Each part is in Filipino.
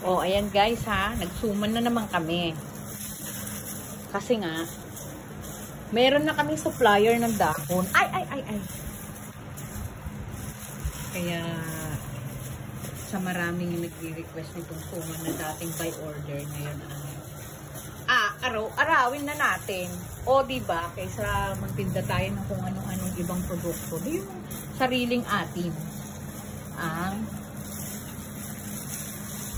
Oh, ayan guys ha. Nagsuman na naman kami. Kasi nga, meron na kami supplier ng dahon. Ay. Kaya, sa maraming nagre-request nitong suman na dating by order ngayon arawin na natin. O diba, kaysa magtinda tayo ng kung anong ibang produkto, di yung sariling atin ang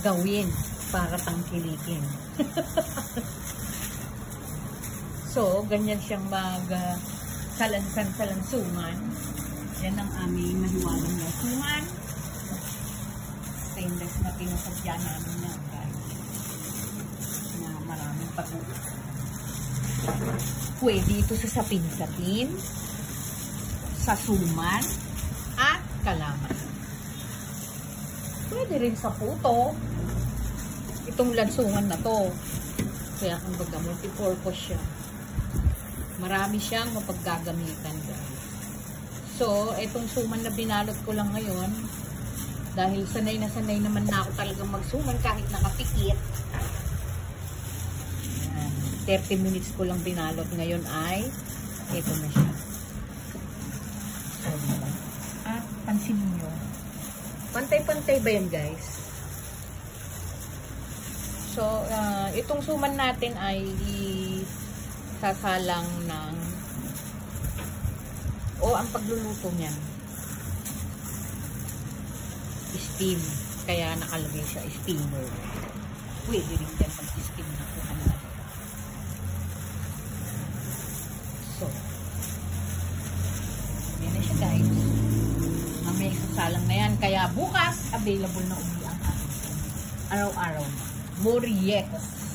gawin para tangkilikin. So, ganyan siyang salansuman. Yan ang aming mahiwagang lasuman. Stainless na pinasadya namin na guys. Na maraming patuloy. Pwede ito sa sapin-sapin, sa suman, at kalaman. Pwede rin sa puto. Itong lansungan na to. Kaya kung baga multipurpose siya. Marami siyang mapaggagamitan guys. So, itong suman na binalot ko lang ngayon, dahil sanay naman na ako talagang magsuman kahit nakapikit. 30 minutes ko lang binalot. Ngayon ay, ito na siya. So, at pansinin nyo. Pantay-pantay ba yan guys? So, itong suman natin ay sasalang ng ang pagluluto niyan steam, kaya nakalagay siya steamer. Pwede rin yan mag-steam na kung ano. So yan na siya guys, may sasalang na yan, kaya bukas available na uli ang ating araw-araw. Moriyetas.